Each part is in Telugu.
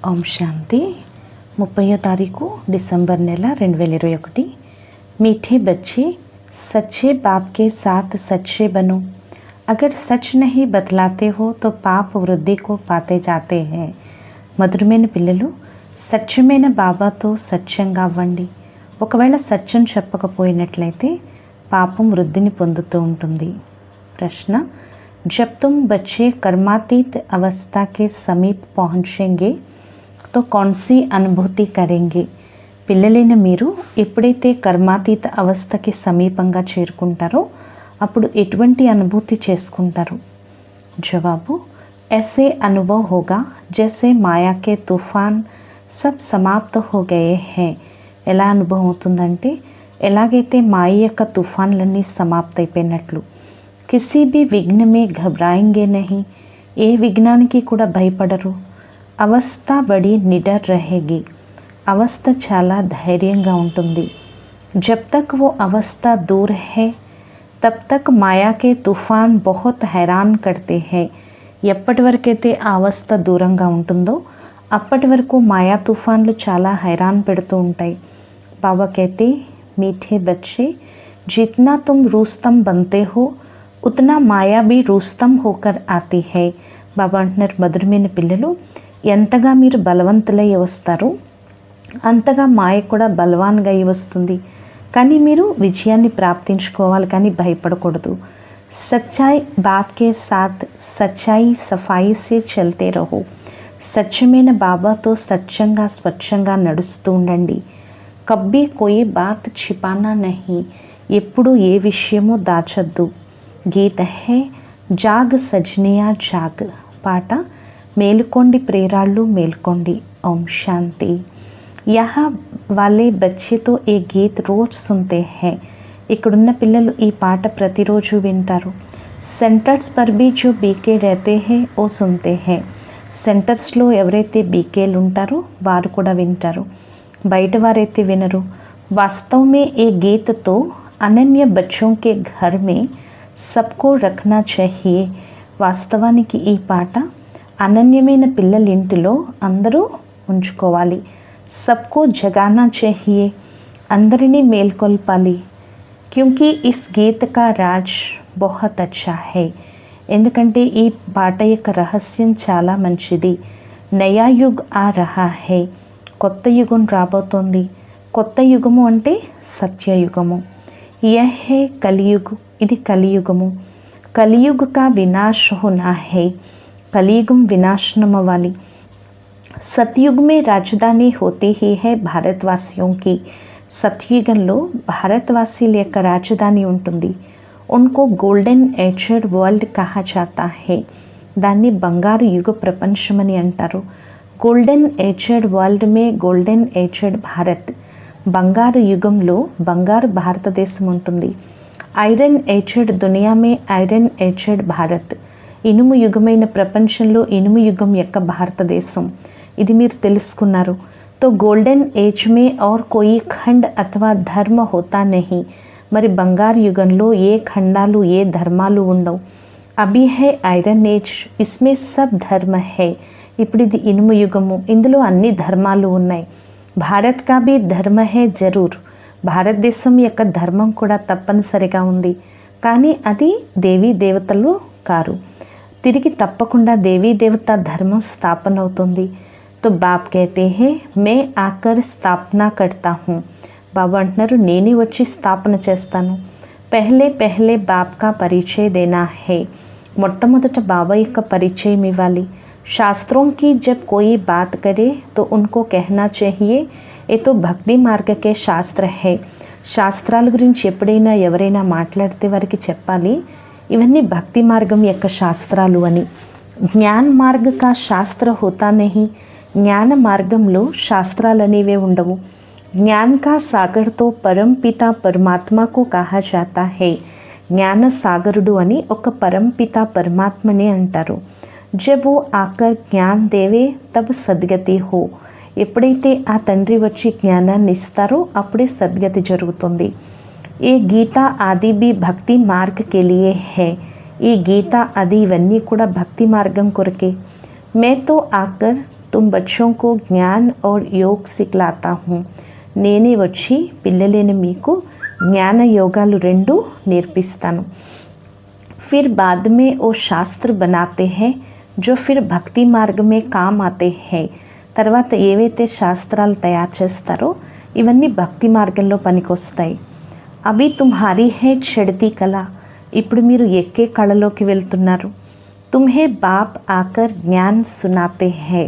ఓం శాంతి 30వ తారీఖు డిసెంబర్ నెల 2021। मीठे बच्चे सच्चे बाप के साथ सच्चे बनो। अगर सच नहीं बतलाते हो तो पाप वृद्धि को पाते जाते हैं। మధురమైన పిల్లలు, సత్యమైన బాబాతో సత్యంగా అవ్వండి। ఒకవేళ సత్యం చెప్పకపోయినట్లయితే పాపం వృద్ధిని పొందుతూ ఉంటుంది। ప్రశ్న, जब तुम बच्चे कर्मातीत अवस्था के समीप पहुँचेंगे तो कौन सी अनुभूति करेंगे? పిల్లలైన మీరు ఎప్పుడైతే కర్మాతీత అవస్థకి సమీపంగా చేరుకుంటారో అప్పుడు ఎటువంటి అనుభూతి చేసుకుంటారు? జవాబు, ऐसे अनुभव होगा जैसे माया के तूफान सब समाप्त हो गए हैं। ఎలా అనుభవం అవుతుందంటే ఎలాగైతే మాయ యొక్క తుఫాన్లన్నీ సమాప్త అయిపోయినట్లు। కిసి भी विघ्न में घबराएंगे नहीं, ఏ విఘ్నానికి కూడా భయపడరు। అవస్థ బడి నిడర్ रहेगी, అవస్థ చాలా ధైర్యంగా ఉంటుంది। जब तक वो अवस्था दूर है तब तक माया के तूफान बहुत हैरान करते हैं। ఎప్పటి వరకైతే ఆ అవస్థ దూరంగా ఉంటుందో అప్పటి వరకు మాయా తుఫాన్లు చాలా హైరాన్ పెడుతూ ఉంటాయి। బాబా कहते, मीठे बच्चे जितना तुम रूस्तम बनते हो उतना माया भी रूस्तम होकर आती है। బాబా అంటున్నారు, మధురమైన పిల్లలు, ఎంతగా మీరు బలవంతులై వస్తారో అంతగా మాయ కూడా బలవాన్గా అయి వస్తుంది। కానీ మీరు విజయాన్ని ప్రాప్తించుకోవాలి, కానీ భయపడకూడదు। సచ్చాయి బాత్ కే సాత్ సచ్చాయి సఫాయి సే చల్తే రహో। సత్యమైన బాబాతో సత్యంగా స్వచ్ఛంగా నడుస్తూ ఉండండి। కబ్బీ కోయి బాత్ छिपाना नहीं, ఎప్పుడు ఏ విషయమూ దాచొద్దు। గీత హే జాగ్ సజ్నియా జాగ్, పాట మేలుకోండి ప్రేరాళ్ళు మేల్కోండి। ఓం శాంతి। यहाँ वाले बच्चे तो ये गीत रोज सुनते हैं, ఇక్కడున్న పిల్లలు ఈ పాట ప్రతిరోజు వింటారు। సెంటర్స్ పర్ भी जो बीके रहते हैं वो सुनते हैं, సెంటర్స్లో ఎవరైతే బీకేలు ఉంటారో వారు కూడా వింటారు, బయట వారైతే వినరు। वास्तव में ये गीत तो अनन्य बच्चों के घर में सबको रखना चाहिए। వాస్తవానికి ఈ పాట అనన్యమైన పిల్లల ఇంటిలో అందరూ ఉంచుకోవాలి। सबको जगाना चाहिए, అందరినీ మేల్కొల్పాలి। क्योंकि इस गीत का राज बहुत अच्छा है, ఎందుకంటే ఈ పాట యొక్క రహస్యం చాలా మంచిది। నయా యుగ్ ఆ రహా హై, కొత్త యుగం రాబోతోంది। కొత్త యుగము అంటే సత్యయుగము। యహ్ హై కలియుగ్, ఇది కలియుగము। కలియుగ్ కా వినాశ్ హోనా హై, కలియుగం వినాశనం అవ్వాలి। సత్యుగ్ మే రాజధాని హోతీ హీ హై భారతవాసియోं की, సత్యుగంలో భారతవాసీల యొక్క రాజధాని ఉంటుంది। ఉన్కో గోల్డెన్ ఏజ్డ్ వరల్డ్ కహా జాతా హై, దాన్ని బంగారు యుగ ప్రపంచమని అంటారు। గోల్డెన్ ఏజ్డ్ వరల్డ్ మే గోల్డెన్ ఏజ్డ్ భారత్, బంగారు యుగంలో బంగారు భారతదేశం ఉంటుంది। ఐరన్ ఏజ్డ్ దునియా మే ఐరన్ ఏజ్డ్ భారత్, ఇనుము యుగమైన ప్రపంచంలో ఇనుము యుగం యొక్క భారతదేశం। ఇది మీరు తెలుసుకున్నారు। तो गोल्डन एज में और कोई खंड अथवा धर्म होता नहीं, మరి బంగారు యుగంలో ఏ ఖండాలు ఏ ధర్మాలు ఉండవు। అభి హై ఐరన్ ఏజ్, ఇస్మే సబ్ ధర్మ హై, ఇప్పుడు ఇది ఇనుము యుగము, ఇందులో అన్ని ధర్మాలు ఉన్నాయి। భారత్ కా భీ ధర్మ హై జరూర్, భారతదేశం యొక్క ధర్మం కూడా తప్పనిసరిగా ఉంది, కానీ అది దేవీ దేవతలు కారు। తిరిగి తప్పకుండా దేవీ దేవత ధర్మం స్థాపన అవుతుంది। तो बाप कहते हैं, मैं आकर स्थापना करता हूँ, బాబా అంటున్నారు, నేనే వచ్చి స్థాపన చేస్తాను। పహలే పహలే బాప్ కా పరిచయ దేనా హై, మొట్టమొదట బాబా యొక్క పరిచయం ఇవ్వాలి। శాస్త్రోं की जब कोई बात करे तो उनको कहना चाहिए ये तो భక్తి మార్గ కే శాస్త్ర హై, శాస్త్రాల గురించి ఎప్పుడైనా ఎవరైనా మాట్లాడితే వారికి చెప్పాలి ఇవన్నీ భక్తి మార్గం యొక్క శాస్త్రాలు అని। జ్ఞాన్ మార్గ కా శాస్త్ర హోతా నహీ, జ్ఞాన మార్గంలో శాస్త్రాలు అనేవే ఉండవు। జ్ఞాన్ కా సాగర్తో పరంపిత పరమాత్మకు కహా జాతా హై, జ్ఞాన సాగరుడు అని ఒక పరంపిత పరమాత్మనే అంటారు। జబ్ వో ఆకర్ జ్ఞాన్ దేవే తబ్ సద్గతి హో, ఎప్పుడైతే ఆ తండ్రి వచ్చి జ్ఞానాన్ని ఇస్తారో అప్పుడే సద్గతి జరుగుతుంది। ఏ గీత ఆది బి భక్తి మార్గ కే లియే హై, ఈ గీత అది ఇవన్నీ కూడా భక్తి మార్గం కొరకే। మే తో ఆకర్ तुम बच्चों को ज्ञान और योग सिखलाता हूँ. నేనే వచ్చి పిల్లలైన మీకు జ్ఞాన యోగాలు రెండు నేర్పిస్తాను. फिर बाद में वो शास्त्र बनाते हैं जो फिर भक्ति मार्ग में काम आते हैं. తర్వాత ఏవైతే శాస్త్రాలు తయారు చేస్తారో ఇవన్నీ భక్తి మార్గంలో పనికొస్తాయి. అభి తుమ్హారీ హే చढ़ती కళ, ఇప్పుడు మీరు ఎక్కే కళలోకి వెళ్తున్నారు. తుమ్హే బాప్ ఆకర్ జ్ఞాన్ సునాతే హే,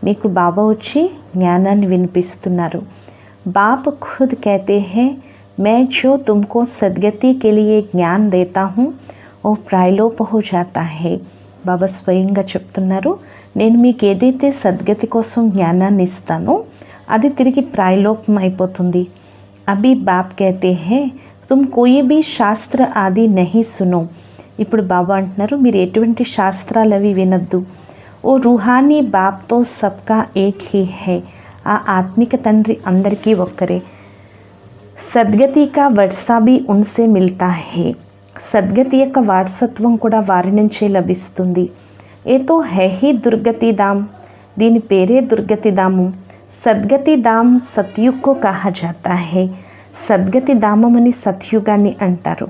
మీకు బాబా వచ్చి జ్ఞానాన్ని వినిపిస్తున్నారు. बाप खुद कहते हैं मैं जो तुमको सद्गति के लिए ज्ञान देता हूँ वो प्रायलोप हो जाता है. బాబా స్వయంగా చెప్తున్నారు, నేను మీకు ఏదైతే సద్గతి కోసం జ్ఞానాన్ని ఇస్తానో అది తిరిగి ప్రాయలోపం అయిపోతుంది. అభి బాప్ कहते हैं तुम कोई भी शास्त्र आदि नहीं सुनो. ఇప్పుడు బాబా అంటున్నారు, మీరు ఎటువంటి శాస్త్రాలు అవి వినద్దు. ఓ రూహానీ బాప్తో సబ్కా ఏక్ హీ హై, ఆ ఆత్మిక తండ్రి అందరికీ ఒక్కరే. సద్గతి కా వర్షా భీ ఉన్సే మిల్తా హే, సద్గతి యొక్క వారసత్వం కూడా వారి నుంచే లభిస్తుంది. ఏతో హై హీ దుర్గతి ధామ్, దీని పేరే దుర్గతి ధామం. సద్గతి ధామ్ సత్యుగ్కో కహా జాతా హై, సద్గతి ధామం అని సత్యుగాన్ని అంటారు.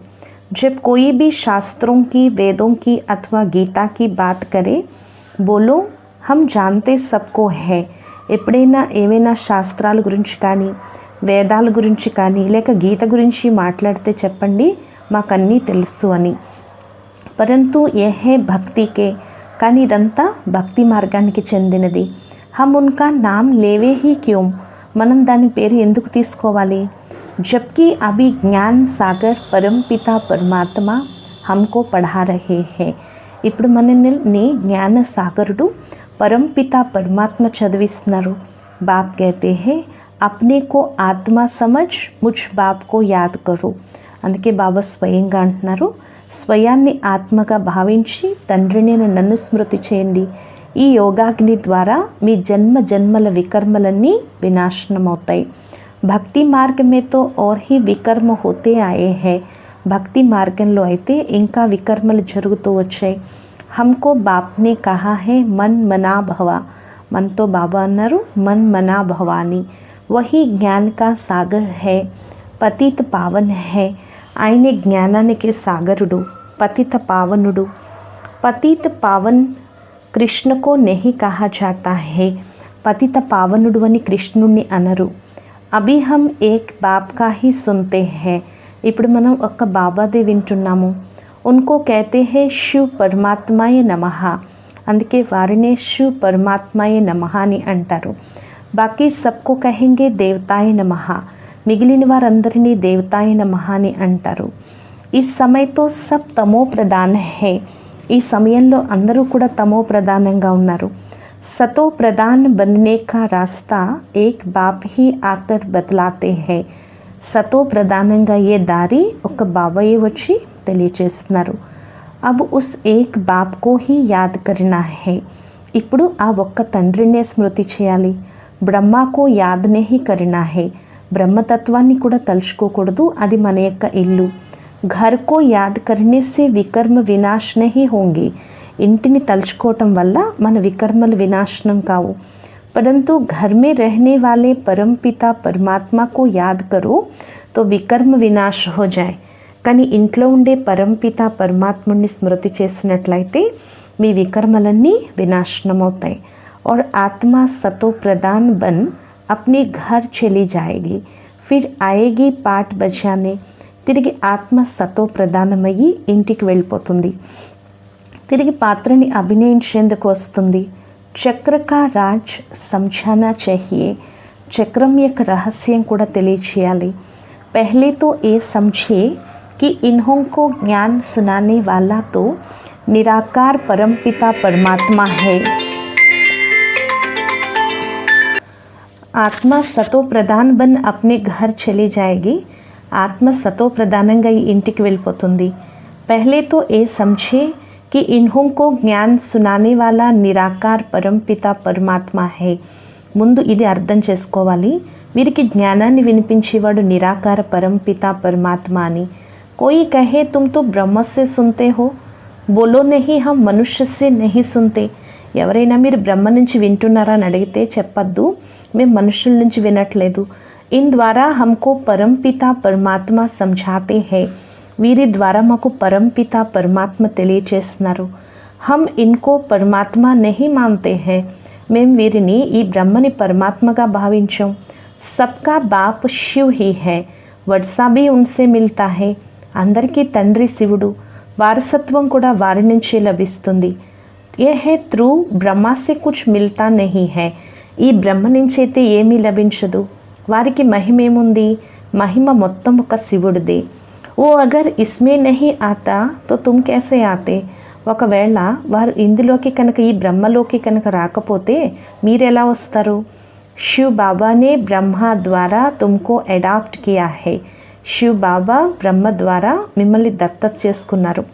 जब कोई भी शास्त्रों की वेदों की अथवा गीता की बात करे बोलो हम जानते सबको है. ఎప్పుడైనా ఏమైనా శాస్త్రాల గురించి కానీ వేదాల గురించి కానీ లేక గీత గురించి మాట్లాడితే చెప్పండి మాకన్నీ తెలుసు అని. పరంతు ఏహే భక్తికే, కానీ ఇదంతా భక్తి మార్గానికి చెందినది. హమ్ ఉన్కా నామ్ లేవే హీ క్యోం, మనం దాని పేరు ఎందుకు తీసుకోవాలి. జబ్కి అభి జ్ఞాన్ సాగర్ పరంపిత పరమాత్మ హమ్కో పఢా రహే హే, ఇప్పుడు మనల్ని జ్ఞాన సాగరుడు परमपिता परमात्मा చదివిస్తున్నారు. बाप कहते हैं अपने को आत्मा समझ मुझ बाप को याद करो. అందుకే బాబా స్వయంగా అంటున్నారు, స్వయాన్ని ఆత్మగా భావించి తండ్రిని నన్ను స్మృతి చేయండి. ఈ యోగాగ్ని ద్వారా మీ జన్మ జన్మల వికర్మలన్నీ వినాశనమవుతాయి. భక్తి మార్గమే తో और ही వికర్మ होते आए हैं, భక్తి మార్గంలో అయితే ఇంకా వికర్మలు జరుగుతూ వచ్చాయి. हमको बाप ने कहा है मन मना भवा, मन तो बाबा अన్నారు मन मना भवानी, वही ज्ञान का सागर है, पतित पावन है. ఆయనే జ్ఞానానికి సాగరుడు, పతిత పావనుడు. పతిత పావన్ కృష్ణ కో नहीं कहा जाता है, పతిత పావనుడు అని కృష్ణుణ్ణి అనరు. అభి హమ్ ఏక్ బాప్ కా హీ సున్తే హై, ఇప్పుడు మనం ఒక్క బాబాదే వింటున్నాము. उनको कहते हैं शिव परमात्माय नमः, అందుకే వారినే శివ్ పరమాత్మాయ నమః అని అంటారు. బాకీ సబ్కో కహెంగే దేవతాయ నమః, మిగిలిన వారందరినీ దేవతాయ నమః అని అంటారు. ఈ సమయంతో సబ్ తమో ప్రధాన్ హే, ఈ సమయంలో అందరూ కూడా తమో ప్రధానంగా ఉన్నారు. సతో ప్రధాన్ బన్నే కా రాస్తా ఏక్ బాప్ హీ ఆకర్ బదలాతే హై, సతో ప్రధానంగా ఏ దారి ఒక బాబాయే వచ్చి తెలియచేస్తున్నారు. అబ్ ఉస్ ఏక్ బాప్ కో హీ యాద్ కర్నా హై, ఇప్పుడు ఆ ఒక్క తండ్రినే స్మృతి చేయాలి. బ్రహ్మకో యాద్ నహీ కర్నా హై, బ్రహ్మతత్వాన్ని కూడా తలుచుకోకూడదు, అది మన యొక్క ఇల్లు. ఘర్ కో యాద్ కర్నే సే వికర్మ వినాశ్ నహీ హోంగే, ఇంటిని తలుచుకోవటం వల్ల మన వికర్మలు వినాశనం కావు. परंतु घर में रहने वाले परमपिता परमात्मा को याद करो तो विकर्म विनाश हो जाए. కానీ ఇంట్లో ఉండే పరంపిత పరమాత్ముని స్మృతి చేసినట్లయితే మీ వికర్మలన్నీ వినాశనమవుతాయి. और आत्मा सतो प्रदान बन अपने घर चली जाएगी, फिर आएगी पाठ बजाने. తిరిగి ఆత్మ సతో ప్రధానమయ్యి ఇంటికి వెళ్ళిపోతుంది, తిరిగి పాత్రని అభినయించేందుకు వస్తుంది. చక్ర కా రాజ్ సమझाना चाहिए, చక్రం యొక్క రహస్యం కూడా తెలియచేయాలి. पहले तो ये समझिए कि इन्हों को ज्ञान सुनाने वाला तो निराकार परमपिता परमात्मा है. आत्मा सतो प्रधान बन अपने घर चली जाएगी, ఆత్మ సతో ప్రధానంగా ఈ ఇంటికి వెళ్ళిపోతుంది. पहले तो ये समझे कि इन्हों को ज्ञान सुनाने वाला निराकार परमपिता परमात्मा है. ముందు ఇది అర్థం చేసుకోవాలి, వీరికి జ్ఞానాన్ని వినిపించేవాడు నిరాకార పరంపిత పరమాత్మ అని. कोई कहे तुम तो ब्रह्म से सुनते हो, बोलो नहीं हम मनुष्य से नहीं सुनते. ఎవరైనా మీరు బ్రహ్మ నుంచి వింటున్నారా అని అడిగితే చెప్పద్దు, మేము మనుషుల నుంచి వినట్లేదు. ఇన్ ద్వారా హమ్కో పరంపిత పరమాత్మ సమझाते हैं. వీరి ద్వారా మాకు పరంపిత పరమాత్మ తెలియచేస్తున్నారు. హమ్ ఇన్కో పరమాత్మ నహీ మానతే హై. మేము వీరిని ఈ బ్రహ్మని పరమాత్మగా భావించాం. సబ్కా బాప్ శివ్ హీ హై, వర్షా భీ ఉన్సే మిల్తా హై. అందరికీ తండ్రి శివుడు, వారసత్వం కూడా వారి నుంచే లభిస్తుంది. ఏ హై త్రూ బ్రహ్మా సే కుచ్ మిల్తా నహీ హై. ఈ బ్రహ్మ నుంచి అయితే ఏమీ లభించదు. వారికి మహిమేముంది? మహిమ మొత్తం ఒక శివుడిదే. ఓ అగర్ ఇస్మే నహీ ఆతా తో తుమ్ कैसे ఆతే. ఒకవేళ వారు ఇందులోకి కనుక, ఈ బ్రహ్మలోకి కనుక రాకపోతే మీరెలా వస్తారు? శివ్ బాబానే బ్రహ్మ ద్వారా తుమ్కో అడాప్ట్ కియా హై. శివ్ బాబా బ్రహ్మ ద్వారా మిమ్మల్ని దత్తత చేసుకున్నారు.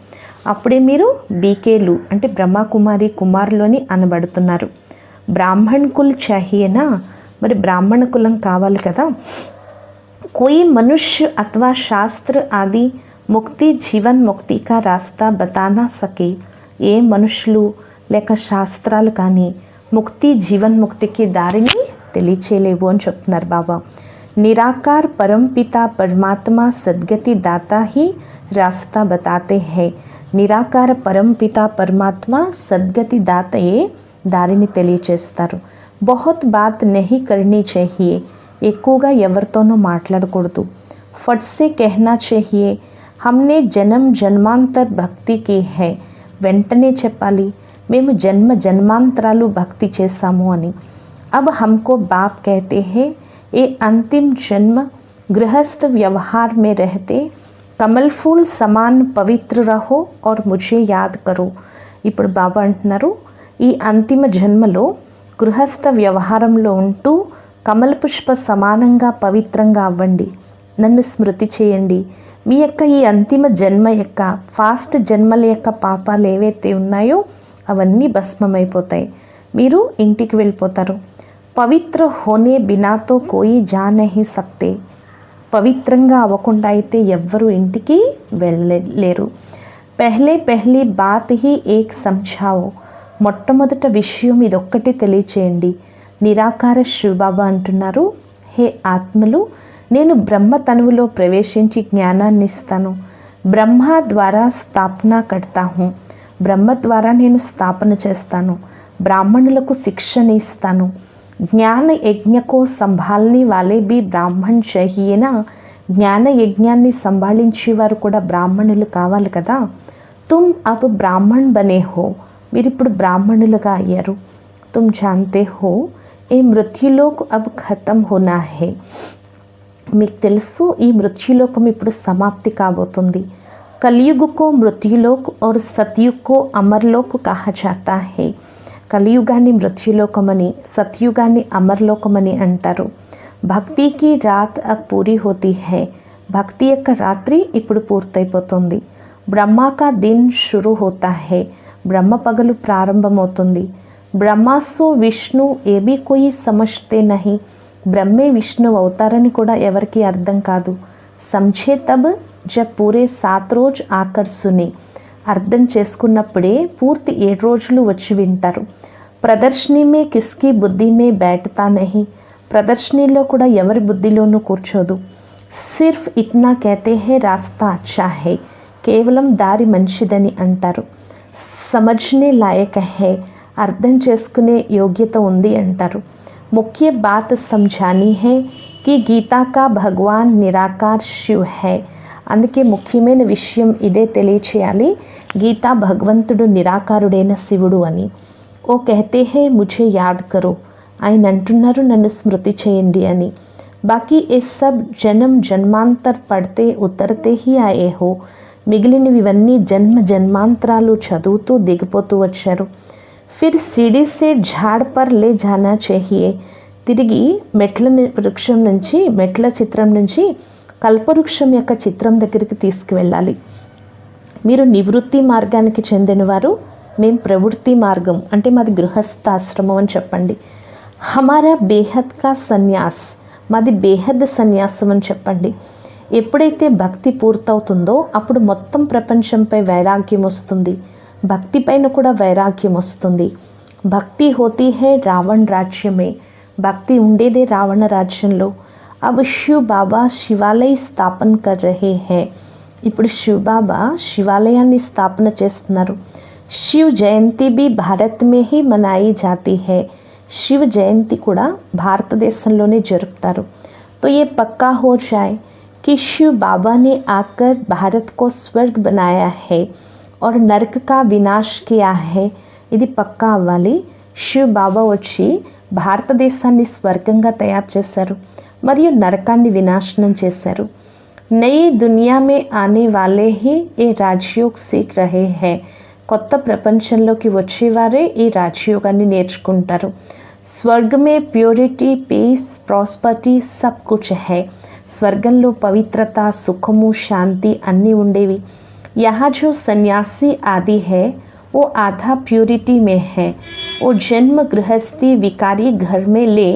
అప్పుడే మీరు బీకేలు అంటే బ్రహ్మకుమారి కుమారులు అని అనబడుతున్నారు. బ్రాహ్మణ్ కుల్ చాహియేనా, మరి బ్రాహ్మణ కులం కావాలి కదా. కోయి మనుష్య అథవా శాస్త్ర ఆది ముక్తి జీవన్ ముక్తి కా రాస్తా బతానా సకే. ఏ మనుషులు లేక శాస్త్రాలు కానీ ముక్తి జీవన్ ముక్తికి దారిని తెలియచేయలేవు అని చెప్తున్నారు బాబా. నిరాకార్ పరంపిత పరమాత్మ సద్గతి దాతా హీ రాస్తా బతాతే హై. నిరాకార పరంపిత పరమాత్మ సద్గతి దాతయే దారిని తెలియచేస్తారు. బహుత్ బాత్ నహీ కర్నీ చాహియే. ఎక్కువగా ఎవరితోనూ మాట్లాడకూడదు. ఫట్ సే कहना चाहिए हमने జన్మ జన్మాంతర్ భక్తి की है. వెంటనే చెప్పాలి, మేము జన్మ జన్మాంతరాలు భక్తి చేశాము అని. अब हमको बाप कहते हैं ये अंतिम जन्म गृहस्थ व्यवहार में रहते कमल फूल समान पवित्र रहो और मुझे याद करो. ఇప్పుడు బాబా అంటున్నారు, ఈ అంతిమ జన్మలో గృహస్థ వ్యవహారంలో ఉంటూ కమల పుష్ప సమానంగా పవిత్రంగా అవ్వండి, నన్ను స్మృతి చేయండి. మీ యొక్క ఈ అంతిమ జన్మ యొక్క ఫాస్ట్ జన్మల యొక్క పాపాలు ఏవైతే ఉన్నాయో అవన్నీ భస్మమైపోతాయి. మీరు ఇంటికి వెళ్ళిపోతారు. పవిత్ర హోనే బినాతో కోయి జా నహీ సక్తే. పవిత్రంగా అవ్వకుండా అయితే ఎవ్వరూ ఇంటికి వెళ్ళలేరు. పెహ్లే పెహ్లీ బాత్ హీ ఏక్ సమఝావో. మొట్టమొదట విషయం ఇదొక్కటి తెలియచేయండి. నిరాకార శివబాబా అంటున్నారు, హే ఆత్మలు, నేను బ్రహ్మ తనువులో ప్రవేశించి జ్ఞానాన్ని ఇస్తాను. బ్రహ్మ ద్వారా స్థాపన కడతా హూँ. బ్రహ్మ ద్వారా నేను స్థాపన చేస్తాను. బ్రాహ్మణులకు శిక్షణ ఇస్తాను. జ్ఞాన యజ్ఞకో సంభాల్ని వాలే బి బ్రాహ్మణ్ చహియేనా. జ్ఞాన యజ్ఞాన్ని సంభాళించేవారు కూడా బ్రాహ్మణులు కావాలి కదా. తుమ్ అబ్ బ్రాహ్మణ్ బనే హో. మీరు ఇప్పుడు బ్రాహ్మణులుగా అయ్యారు. తుమ్ జాన్తే హో ఏ మృత్యులోక్ అబ్ ఖతం హోనా హే. మీకు తెలుసు ఈ మృత్యులోకం ఇప్పుడు సమాప్తి కాబోతుంది. కలియుగకో మృత్యులోక్ और సత్యుగ్ కో అమర్లోక్ కహా జాతా హే. కలియుగాన్ని మృత్యులోకమని, సత్యుగాన్ని అమర్లోకమని అంటారు. భక్తికి రాత్ అబ్ పూరి హోతీ హై. భక్తి యొక్క రాత్రి ఇప్పుడు పూర్తయిపోతుంది. బ్రహ్మా కా దిన్ షురు హోతా హై. బ్రహ్మ పగలు ప్రారంభమవుతుంది. బ్రహ్మాసో విష్ణు ఏబీ కోయి సమజ్తే నహీ. బ్రహ్మే విష్ణు అవుతారని కూడా ఎవరికి అర్థం కాదు. సమఝే తబ్ జబ్ పూరే 7 రోజు ఆకర్ సునే. అర్థం చేసుకున్నప్పుడే పూర్తి 7 రోజులు వచ్చి వింటారు. ప్రదర్శని మే కిస్కి బుద్ధి మే బైఠతా నహీ. ప్రదర్శనలో కూడా ఎవరి బుద్ధిలోనూ కూర్చోదు. సిర్ఫ్ ఇత్నా कहते हैं రాస్తా అచ్చా హై. కేవలం దారి మంచిదని అంటారు. సమజ్నే లాయక్ హై. అర్థం చేసుకునే యోగ్యత ఉంది అంటారు. ముఖ్య బాత్ సమఝానీ హై కి గీతా కా భగవాన్ నిరాకార్ శివ్ హై. అందుకే ముఖ్యమైన విషయం ఇదే తెలియచేయాలి, గీతా భగవంతుడు నిరాకారుడైన శివుడు అని. ఓ कहते हैं मुझे याद करो. ఆయన అంటున్నారు, నన్ను స్మృతి చేయండి అని. బాకీ ఏ సబ్ జన్మ జన్మాంతర్ పడితే ఉత్తరతే హీ ఆయే హో. మిగిలినవి ఇవన్నీ జన్మ జన్మాంతరాలు చదువుతూ దిగిపోతూ వచ్చారు. ఫిర్ సీడీ సే ఝాడ్ పర్ లే జానా चाहिए. తిరిగి మెట్ల చిత్రం నుంచి కల్పవృక్షం యొక్క చిత్రం దగ్గరికి తీసుకువెళ్ళాలి. మీరు నివృత్తి మార్గానికి చెందినవారు, మేము ప్రవృత్తి మార్గం అంటే మాది గృహస్థాశ్రమం అని చెప్పండి. హమారా బేహద్ కా సన్యాస్. మాది బేహద్ సన్యాసం అని చెప్పండి. ఎప్పుడైతే భక్తి పూర్తవుతుందో అప్పుడు మొత్తం ప్రపంచంపై వైరాగ్యం వస్తుంది. భక్తి పైన కూడా వైరాగ్యం వస్తుంది. భక్తి హోతీ హై రావణ రాజ్య మే, భక్తి ఉండేదే రావణ రాజ్యంలో. अब शिव बाबा శివాలయ స్థాపన कर रहे हैं, ఇప్పుడు శివ్ బాబా శివాలయాన్ని స్థాపన చేస్తున్నారు. శివ్ జయంతి भी भारत में ही मनाई जाती है, శివ జయంతి కూడా భారతదేశంలోనే జరుపుతారు. तो ये पक्का हो जाए कि शिव बाबा ने आकर भारत को स्वर्ग बनाया है और नरक का विनाश किया है. ఇది పక్కా అవ్వాలి. శివ్ బాబా వచ్చి భారతదేశాన్ని స్వర్గంగా తయారు చేశారు మరియు నరకాన్ని వినాశనం చేశారు. నई दुनिया में आने वाले ही ये రాజయోగ్ सीख रहे हैं, కొత్త ప్రపంచంలోకి వచ్చేవారే ఈ రాజయోగాన్ని నేర్చుకుంటారు. స్వర్గ మే ప్యూరిటీ, పీస్, ప్రాస్పరిటీ సబ్ కుచ్ హై, స్వర్గంలో పవిత్రత, సుఖము, శాంతి అన్నీ ఉండేవి. यहाँ जो सन्यासी आदि है वो आधा प्यूरिटी में है, वो जन्म गृहस्थी विकारी घर में ले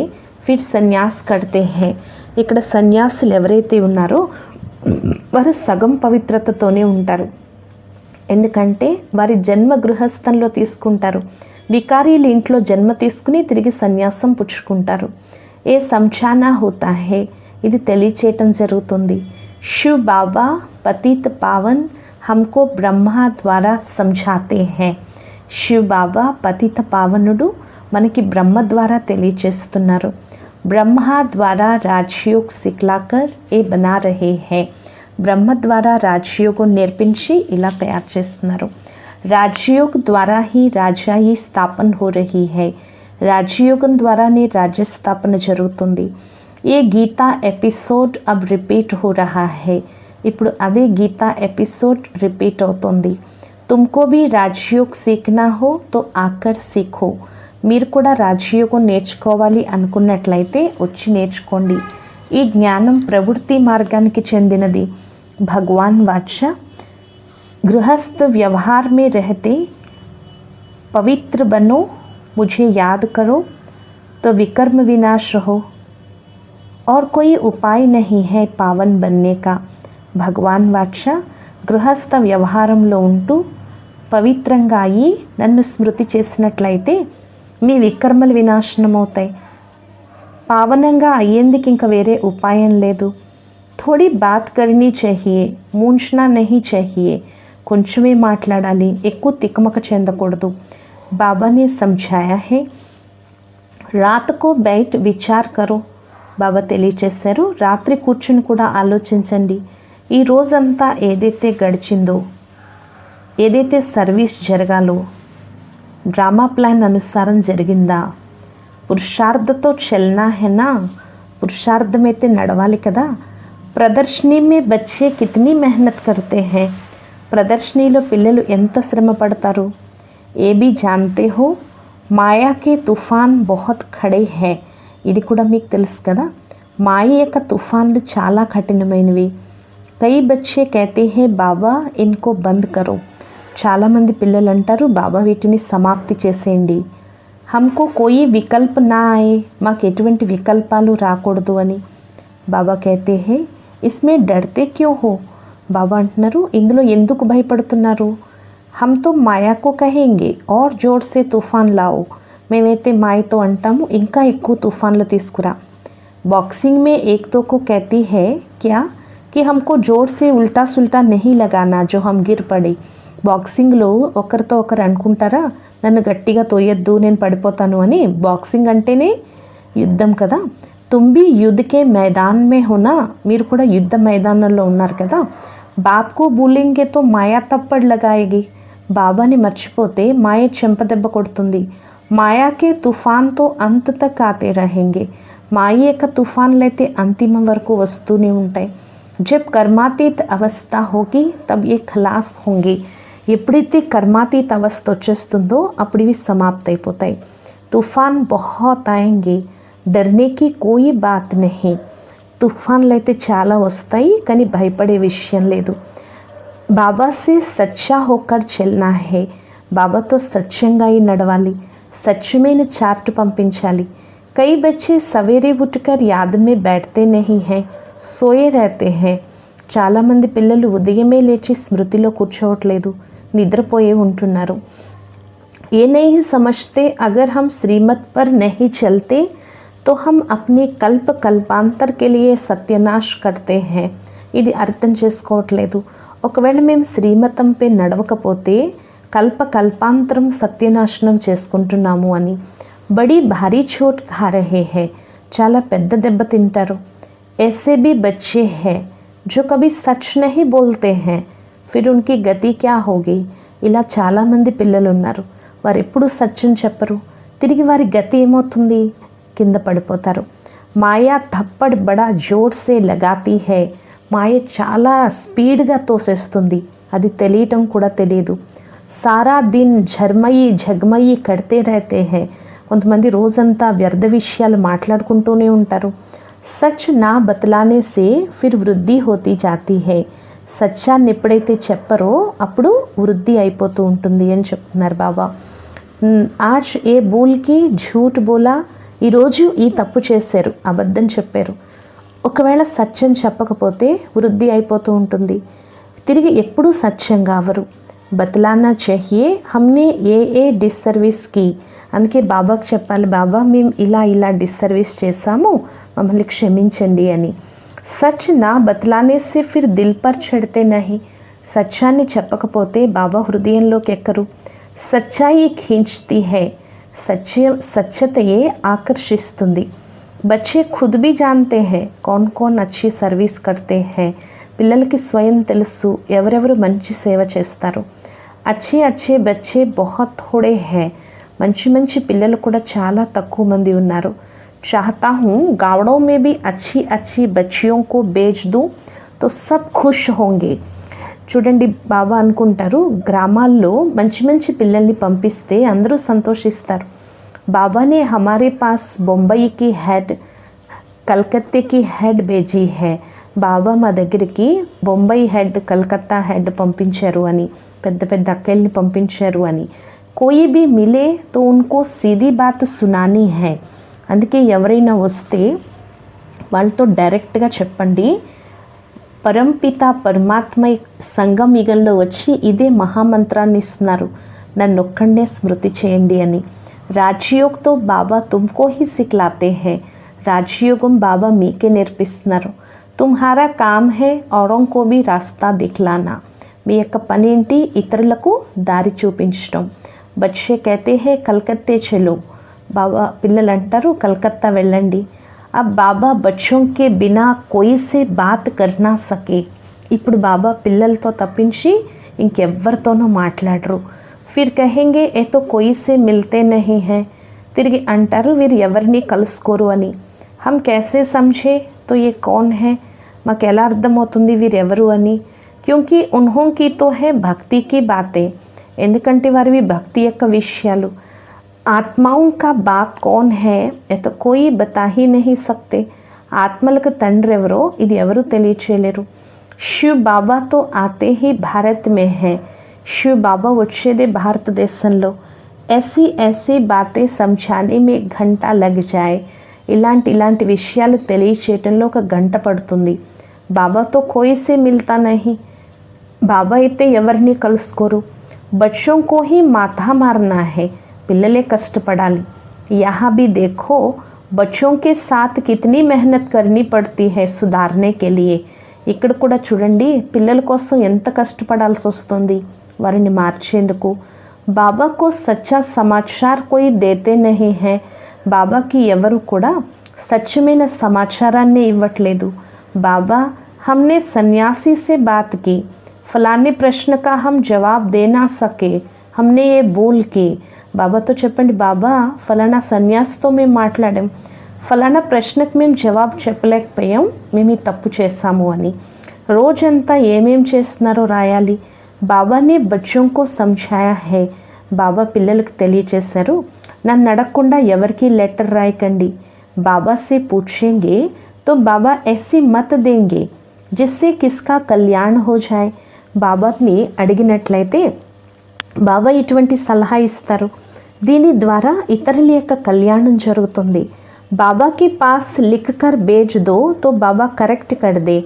फिर సన్యాస్ కడితే హే. ఇక్కడ సన్యాసులు ఎవరైతే ఉన్నారో వారు సగం పవిత్రతతోనే ఉంటారు, ఎందుకంటే వారి జన్మ గృహస్థంలో తీసుకుంటారు. వికారీలు ఇంట్లో జన్మ తీసుకుని తిరిగి సన్యాసం పుచ్చుకుంటారు. ఏ సంచానా హోతా హే, ఇది తెలియచేయటం జరుగుతుంది. శివ్ బాబా పతిత పావన్ హమ్కో బ్రహ్మ ద్వారా సంఝాతే హే. శివ్ బాబా పతిత పావనుడు మనకి బ్రహ్మ ద్వారా తెలియచేస్తున్నారు. బ్రహ్మ ద్వారా రాజయోగ్ సిక్లాకర్ ఏ బనా రహే హే, బ్రహ్మ ద్వారా రాజయోగం నేర్పించి ఇలా తయారు చేస్తున్నారు. రాజయోగ్ ద్వారా హీ రాజాయి స్థాపన హో రహీ హై, రాజయోగం ద్వారానే రాజ్య స్థాపన జరుగుతుంది. ఏ గీతా ఎపిసోడ్ అబ్ రిపీట్ హో రహా హై, ఇప్పుడు అదే గీతా ఎపిసోడ్ రిపీట్ అవుతుంది. తుమ్కో భీ రాజయోగ్ సీఖనా హో తో ఆకర్ సీఖో, మీరు కూడా రాజయోగం నేర్చుకోవాలి అనుకున్నట్లయితే వచ్చి నేర్చుకోండి. ఈ జ్ఞానం ప్రవృత్తి మార్గానికి చెందినది. భగవాన్ వాచ गृहस्थ व्यवहार में रहते पवित्र बनो, मुझे याद करो तो विकर्म विनाश रहो, और कोई उपाय नहीं है पावन बनने का. భగవాన్ వాచ గృహస్థ వ్యవహారంలో ఉంటూ పవిత్రంగా అయ్యి నన్ను స్మృతి చేసినట్లయితే మీ వికర్మలు వినాశనం అవుతాయి. పావనంగా అయ్యేందుకు ఇంకా వేరే ఉపాయం లేదు. థోడీ బాత్ కర్నీ చాహియే, మూంఛనా నహీ చాహియే, కొంచెమే మాట్లాడాలి, ఎక్కువ తికమక చెందకూడదు. బాబానే సమझाया है, రాత్ కో బైట్ విచార్ కరో, బాబా తెలియచేశారు రాత్రి కూర్చుని కూడా ఆలోచించండి. ఈ రోజంతా ఏదైతే గడిచిందో, ఏదైతే సర్వీస్ జరగాలో డ్రామా ప్లాన్ అనుసారం జరిగిందా? పురుషార్థతో చల్నా హేనా, పురుషార్థమైతే నడవాలి కదా. ప్రదర్శనీ మే బచ్చే కితనీ మెహనత్ కర్తే హై, ప్రదర్శనీలో పిల్లలు ఎంత శ్రమ పడతారు. ఏ భీ జాన్తే హో మాయాకే తుఫాన్ బహుత్ ఖడే హై, ఇది కూడా మీకు తెలుసు కదా. మాయ యొక్క తుఫాన్లు చాలా కఠినమైనవి. కై బచ్చే కహతే హై బాబా ఇన్కో బంద్ కరో, చాలామంది పిల్లలు అంటారు బాబా వీటిని సమాప్తి చేసేయండి. హమ్కో కోయి వికల్ప నా ఆయే, మాకు ఎటువంటి వికల్పాలు రాకూడదు అని. బాబా కహతే హై ఇస్మే డర్తే క్యో హో, బాబా అంటున్నారు ఇందులో ఎందుకు భయపడుతున్నారు. హమ్ తో మాయాకో కహేంగే और जोर से तूफान लाओ, మేమైతే మాయతో అంటాము ఇంకా ఎక్కువ తుఫాన్లు తీసుకురా. बॉक्सिंग में एक दो को कहती है क्या कि हमको जोर से उल्टा सुल्टा नहीं लगाना जो हम गिर पड़े. బాక్సింగ్లో ఒకరితో ఒకరు అనుకుంటారా నన్ను గట్టిగా తోయొద్దు నేను పడిపోతాను అని. బాక్సింగ్ అంటేనే యుద్ధం కదా. తుంబి యుద్ధకే మైదాన్ మే హోనా, మీరు కూడా యుద్ధ మైదానంలో ఉన్నారు కదా. బాప్కు బూలింగే తో మాయా తప్పడ్ లగాయేగి, బాబాని మర్చిపోతే మాయ చెంపదెబ్బ కొడుతుంది. మాయాకే తుఫాన్తో అంత తక్ ఆతే రహేంగే, మాయ యొక్క తుఫాన్లైతే అంతిమం వరకు వస్తూనే ఉంటాయి. జబ్ కర్మాతీత అవస్థ హోగి తబ్ ఏ ఖలాస్ హోంగే, ఎప్పుడైతే కర్మాతీత అవస్థ వచ్చేస్తుందో అప్పుడు ఇవి సమాప్తైపోతాయి. తుఫాన్ బహుత్ ఆయేంగే, డర్నే కి కోయి బాత్ నహీ, తుఫాన్లు అయితే చాలా వస్తాయి కానీ భయపడే విషయం లేదు. బాబా సే సచ్చా హోకర్ చల్నా హే, బాబాతో సత్యంగా నడవాలి, సత్యమైన చార్ట్ పంపించాలి. కई बच्चे सवेरे उठकर याद में बैठते नहीं हैं, सोए रहते हैं. చాలామంది పిల్లలు ఉదయమే లేచి స్మృతిలో కూర్చోవట్లేదు, నిద్రపోయే ఉంటున్నారు. ये नहीं समझते अगर हम श्रीमत पर नहीं चलते तो हम अपने कल्प कल्पांतर के लिए సత్యనాశ్ करते हैं. ఇది అర్థం చేసుకోవట్లేదు. ఒకవేళ మేము శ్రీమతంపై నడవకపోతే కల్ప కల్పాంతరం సత్యనాశనం చేసుకుంటున్నాము అని. బड़ी भारी चोट खा रहे हैं. చాలా పెద్ద దెబ్బ తింటారు. ऐसे भी बच्चे हैं जो कभी सच नहीं बोलते हैं, फिर उनकी गति क्या होगी. ఇలా చాలామంది పిల్లలు ఉన్నారు. వారు ఎప్పుడు సత్యం చెప్పరు. తిరిగి వారి గతి ఏమవుతుంది? కింద పడిపోతారు. మాయా థప్పడ్ బడా జోర్ సే లగాతీ హై. మాయ చాలా స్పీడ్గా తోసేస్తుంది. అది తెలియటం కూడా తెలియదు. సారా దిన్ ఝర్మయి ఝగ్మయి కడితే రహతే హై. కొంతమంది రోజంతా వ్యర్థ విషయాలు మాట్లాడుకుంటూనే ఉంటారు. సచ్ నా బతలానే సే ఫిర్ వృద్ధి హోతీ జాతీ హై. సత్యాన్ని ఎప్పుడైతే చెప్పరో అప్పుడు వృద్ధి అయిపోతూ ఉంటుంది అని చెప్తున్నారు బాబా. ఆజ్ ఏ బూల్కి ఝూట్ బోలా. ఈరోజు ఈ తప్పు చేశారు, అబద్ధం చెప్పారు. ఒకవేళ సత్యం చెప్పకపోతే వృద్ధి అయిపోతూ ఉంటుంది. తిరిగి ఎప్పుడూ సత్యంగా అవరు. బతలానా చెయ్యే హమ్నే ఏ డిస్సర్వీస్కి. అందుకే బాబాకు చెప్పాలి, బాబా మేము ఇలా డిస్సర్వీస్ చేశాము, మమ్మల్ని క్షమించండి అని. సచ్ నా బతలానే సే ఫిర్ దిల్ పర్ చడితే నహి. సత్యాన్ని చెప్పకపోతే బాబా హృదయంలోకి ఎక్కరు. సచ్చాయి ఖీంచ్తీ హై. సత్యతయే ఆకర్షిస్తుంది. బచ్చే ఖుద్ భీ జాన్తే హై కౌన్ కౌన్ అచ్చి సర్వీస్ కర్తే హై. పిల్లలకి స్వయం తెలుసు ఎవరెవరు మంచి సేవ చేస్తారు. అచ్చే బచ్చే బహుత్ థోడే హై. మంచి పిల్లలు కూడా చాలా తక్కువ మంది ఉన్నారు. चाहता हूँ गाँवों में भी अच्छी बच्चियों को बेच दूँ तो सब खुश होंगे. చూడండి బాబా అనుకుంటారు గ్రామాల్లో మంచి పిల్లల్ని పంపిస్తే అందరూ సంతోషిస్తారు. బాబానే హమారే పాస్ బొంబాయికి హెడ్ కలకత్తాకి హెడ్ బేజీ హై. బాబా మా దగ్గరికి బొంబాయి హెడ్ కలకత్తా హెడ్ పంపించారు అని, పెద్ద అక్కల్ని పంపించారు అని. కోయి భీ మిలే తో ఉన్కో సీదీ బాత్ సునానీ హై. అందుకే ఎవరైనా వస్తే వాళ్ళతో డైరెక్ట్గా చెప్పండి, పరంపిత పరమాత్మ సంఘం యుగంలో వచ్చి ఇదే మహామంత్రాన్ని ఇస్తున్నారు, నన్నొక్కడే స్మృతి చేయండి అని. రాజయోగ్తో బాబా తుమ్కో హీ సిక్లాతే హై. రాజయోగం బాబా మీకే నేర్పిస్తున్నారు. తుమ్హారా కామ్ హై ఔరోం కో భీ రాస్తా దిఖ్లానా. మీ యొక్క పని ఏంటి? ఇతరులకు దారి చూపించడం. బచ్చే కహతే హై కలకత్తే చలో. బాబా పిల్లలు అంటారు కలకత్తా వెళ్ళండి. अब बाबा बच्चों के बिना कोई से बात करना सके. ఇప్పుడు బాబా పిల్లలతో తప్పించి ఇంకెవ్వరితోనూ మాట్లాడరు. ఫిర్ కహెంగే ఏ తో కోయి సే మిల్తే నహీ హై. తిరిగి అంటారు వీరు ఎవరిని కలుసుకోరు అని. హమ్ कैसे समझे तो ये कौन है. మాకు ఎలా అర్థమవుతుంది వీరు ఎవరు అని. క్యూంకి ఉన్హోं की तो है भक्ति की बातें. ఎందుకంటే వారివి భక్తి యొక్క విషయాలు. ఆత్మాओं का बाप कौन है ये तो कोई बता ही नहीं सकते. ఆత్మలకు తండ్రి ఎవరో ఇది ఎవరు తెలియచేయలేరు. శివ్ బాబాతో ఆతే హీ భారత్ మే హై. శివ్ బాబా వచ్చేదే భారతదేశంలో. ऐसी बातें समझाने में घंटा लग जाए. ఇలాంటి విషయాలు తెలియచేయటంలో ఒక గంట పడుతుంది. బాబాతో కోయి సే మిల్తా నహీ. బాబా అయితే ఎవరిని కలుసుకోరు. బచ్చోं को ही माथा मारना है. పిల్లలే కష్టపడాలి. यहाँ भी देखो बच्चों के साथ कितनी मेहनत करनी पड़ती है सुधारने के लिए. ఇక్కడ కూడా చూడండి పిల్లల కోసం ఎంత కష్టపడాల్సి వస్తుంది వారిని మార్చేందుకు. బాబా को सच्चा समाचार कोई देते नहीं है. బాబాకి ఎవరు కూడా సత్యమైన సమాచారాన్ని ఇవ్వట్లేదు. బాబా हमने सन्यासी से बात की, फलाने प्रश्न का हम जवाब दे ना सके, हमने ये भूल की. బాబాతో చెప్పండి, బాబా ఫలానా సన్యాసితో మేము మాట్లాడాం, ఫలానా ప్రశ్నకు మేము జవాబు చెప్పలేకపోయాం, మేము ఈ తప్పు చేశాము అని. రోజంతా ఏమేం చేస్తున్నారో రాయాలి. బాబానే బచ్చోं को समझाया है. బాబా పిల్లలకు తెలియచేశారు, నన్ను అడగకుండా ఎవరికి లెటర్ రాయకండి. బాబా से पूछेंगे तो बाबा ऐसी मत देंगे जिससे किसका कल्याण हो जाए. బాబాని అడిగినట్లయితే బాబా ఇటువంటి సలహా ఇస్తారు, దీని ద్వారా ఇతరుల యొక్క కళ్యాణం జరుగుతుంది. బాబాకి పాస్ లిఖ్ కర్ బేజ్ దో తో బాబా కరెక్ట్ కర్దే.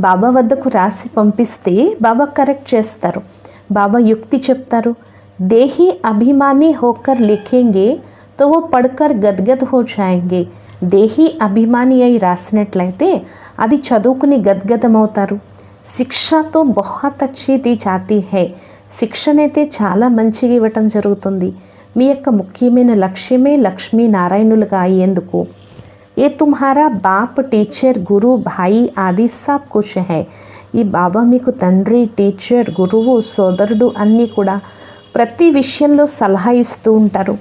బాబా వద్దకు రాసి పంపిస్తే బాబా కరెక్ట్ చేస్తారు. బాబా యుక్తి చెప్తారు. देही अभिमानी होकर लिखेंगे तो वो पढ़कर गदगद हो जाएंगे. దేహి అభిమాని అయి రాసినట్లయితే అది చదువుకుని గద్గదమవుతారు. శిక్షతో బహుత్ అచ్చి ది జాతి హై. శిక్షనైతే చాలా మంచిగా ఇవ్వటం జరుగుతుంది. మీ యొక్క ముఖ్యమైన లక్ష్యమే లక్ష్మీనారాయణులుగా అయ్యేందుకు. ఏ తుమ్హారా బాప్, టీచర్, గురు, భాయి ఆది సబ్ కుచ్ హై. ఈ బాబా మీకు తండ్రి, టీచర్, గురువు, సోదరుడు అన్నీ కూడా ప్రతి విషయంలో సలహా ఇస్తూ ఉంటారు.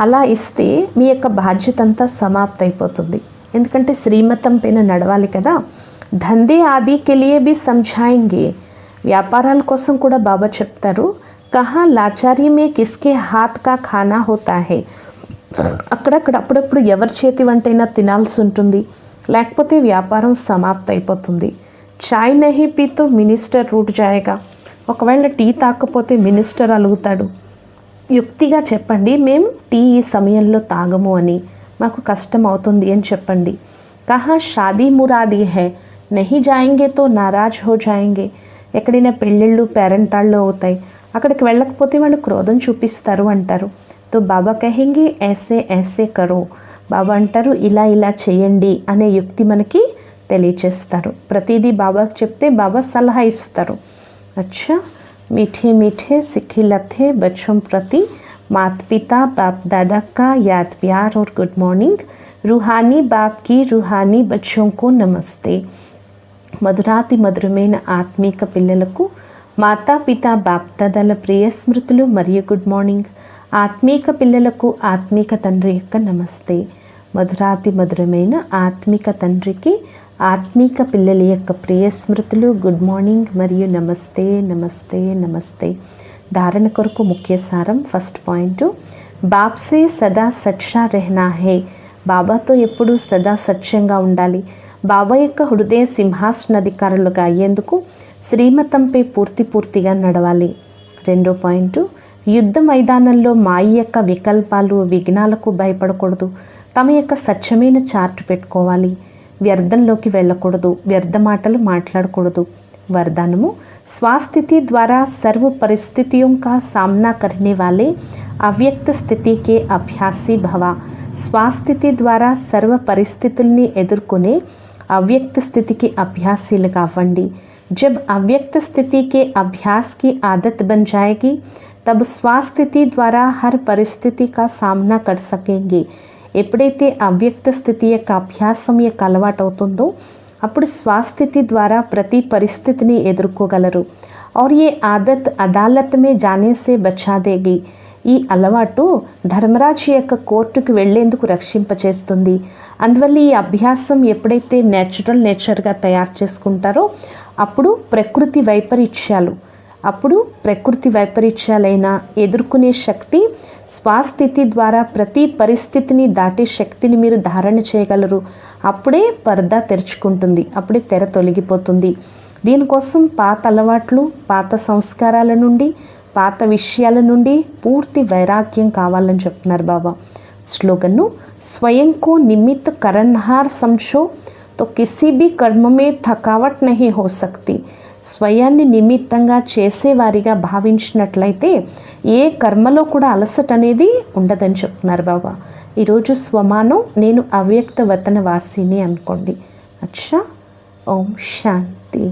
అలా ఇస్తే మీ యొక్క బాధ్యత అంతా సమాప్త అయిపోతుంది. ఎందుకంటే శ్రీమతం పైన నడవాలి కదా. ధందే ఆదికి లియే భీ సమఝాయేంగే. వ్యాపారాల కోసం కూడా బాబా చెప్తారు. కహా లాచారీ మే కిస్కే హాత్ కా ఖానా హోతా హై. అక్కడక్కడ అప్పుడప్పుడు ఎవరి చేతి వంటైనా తినాల్సి ఉంటుంది, లేకపోతే వ్యాపారం సమాప్త అయిపోతుంది. చాయ్ నహీ పీతో మినిస్టర్ రూట్ జాయేగా. ఒకవేళ టీ తాకపోతే మినిస్టర్ అలుగుతాడు. యుక్తిగా చెప్పండి, మేము టీ ఈ సమయంలో తాగము అని, మాకు కష్టం అవుతుంది అని చెప్పండి. కహా షాదీ మురాదీ హై, నహీ జాయేంగే తో నారాజ్ హో జాయేంగే. ఎక్కడైనా పెళ్ళిళ్ళు పేరెంటాళ్ళు అవుతాయి, అక్కడికి వెళ్ళకపోతే వాళ్ళు క్రోధం చూపిస్తారు అంటారు. తో బాబా కహేంగే ఐసే ఐసే కరో. బాబా అంటారు ఇలా ఇలా చేయండి అనే యుక్తి మనకి తెలియచేస్తారు. ప్రతిదీ బాబాకి చెప్తే బాబా సలహా ఇస్తారు. అచ్చా, मीठे मीठे सिखे लथे बच्चों प्रति माता पिता बाप दादा का याद प्यार और गुड मॉर्निंग. रूहानी बाप की रूहानी बच्चों को नमस्ते. మధురాతి మధురమైన ఆత్మీక పిల్లలకు మాతాపిత బాప్దాదాల ప్రియ స్మృతులు మరియు గుడ్ మార్నింగ్. ఆత్మీక పిల్లలకు ఆత్మీక తండ్రి యొక్క నమస్తే. మధురాతి మధురమైన ఆత్మిక తండ్రికి ఆత్మీక పిల్లల యొక్క ప్రియ స్మృతులు, గుడ్ మార్నింగ్ మరియు నమస్తే నమస్తే నమస్తే. ధారణ కొరకు ముఖ్య సారం. ఫస్ట్ పాయింట్, బాప్సే సదా సచ్చా రెహనా హే. బాబాతో ఎప్పుడూ సదా సత్యంగా ఉండాలి. బాబా యొక్క హృదయ సింహాసనాధికారులుగా అయ్యేందుకు శ్రీమతంపై పూర్తిగా నడవాలి. రెండో పాయింట్, యుద్ధ మైదానంలో మాయ యొక్క వికల్పాలు, విఘ్నాలకు భయపడకూడదు. తమ యొక్క సత్యమైన చార్ట్ పెట్టుకోవాలి. వ్యర్థంలోకి వెళ్ళకూడదు, వ్యర్థ మాటలు మాట్లాడకూడదు. వరదానము, స్వాస్థితి ద్వారా సర్వ పరిస్థితిयों का सामना करने वाले అవ్యక్త స్థితికి అభ్యాసి భవ. స్వాస్థితి ద్వారా సర్వ పరిస్థితుల్ని ఎదుర్కొనే అవ్యక్త స్థితికి అభ్యాసీలుగా అవ్వండి. जब अव्यक्त स्थिति के अभ्यास की आदत बन जाएगी तब స్వాస్థితి ద్వారా హర్ పరిస్థితి का सामना कर सकेंगे. ఎప్పుడైతే అవ్యక్త స్థితి యొక్క అభ్యాసం యొక్క అలవాటు అవుతుందో అప్పుడు స్వాస్థితి ద్వారా ప్రతి పరిస్థితిని ఎదుర్కోగలరు. और ये आदत अदालत में जाने से बचा देगी. ఈ అలవాటు ధర్మరాజు యొక్క కోర్టుకు వెళ్లేందుకు రక్షింపచేస్తుంది. అందువల్ల ఈ అభ్యాసం ఎప్పుడైతే నేచురల్గా తయారు చేసుకుంటారో అప్పుడు ప్రకృతి వైపరీత్యాలైనా ఎదుర్కొనే శక్తి స్వాస్థితి ద్వారా ప్రతి పరిస్థితిని దాటే శక్తిని మీరు ధారణ చేయగలరు. అప్పుడే పర్దా తెరుచుకుంటుంది, అప్పుడే తెర తొలగిపోతుంది. దీనికోసం పాత అలవాట్లు, పాత సంస్కారాల నుండి, పాత విషయాల నుండి పూర్తి వైరాగ్యం కావాలని చెప్తున్నారు బాబా. స్లోగన్ను, స్వయం కో నిమిత్త కరణహార్ సమझो तो किसी भी कर्म में थकावट नहीं हो सकती. స్వయాన్ని నిమిత్తంగా చేసేవారిగా భావించినట్లయితే ఏ కర్మలో కూడా అలసట అనేది ఉండదని చెప్తున్నారు బాబా. ఈరోజు స్వమానం, నేను అవ్యక్త వతన వాసిని అనుకోండి. అచ్చా, ఓం శాంతి.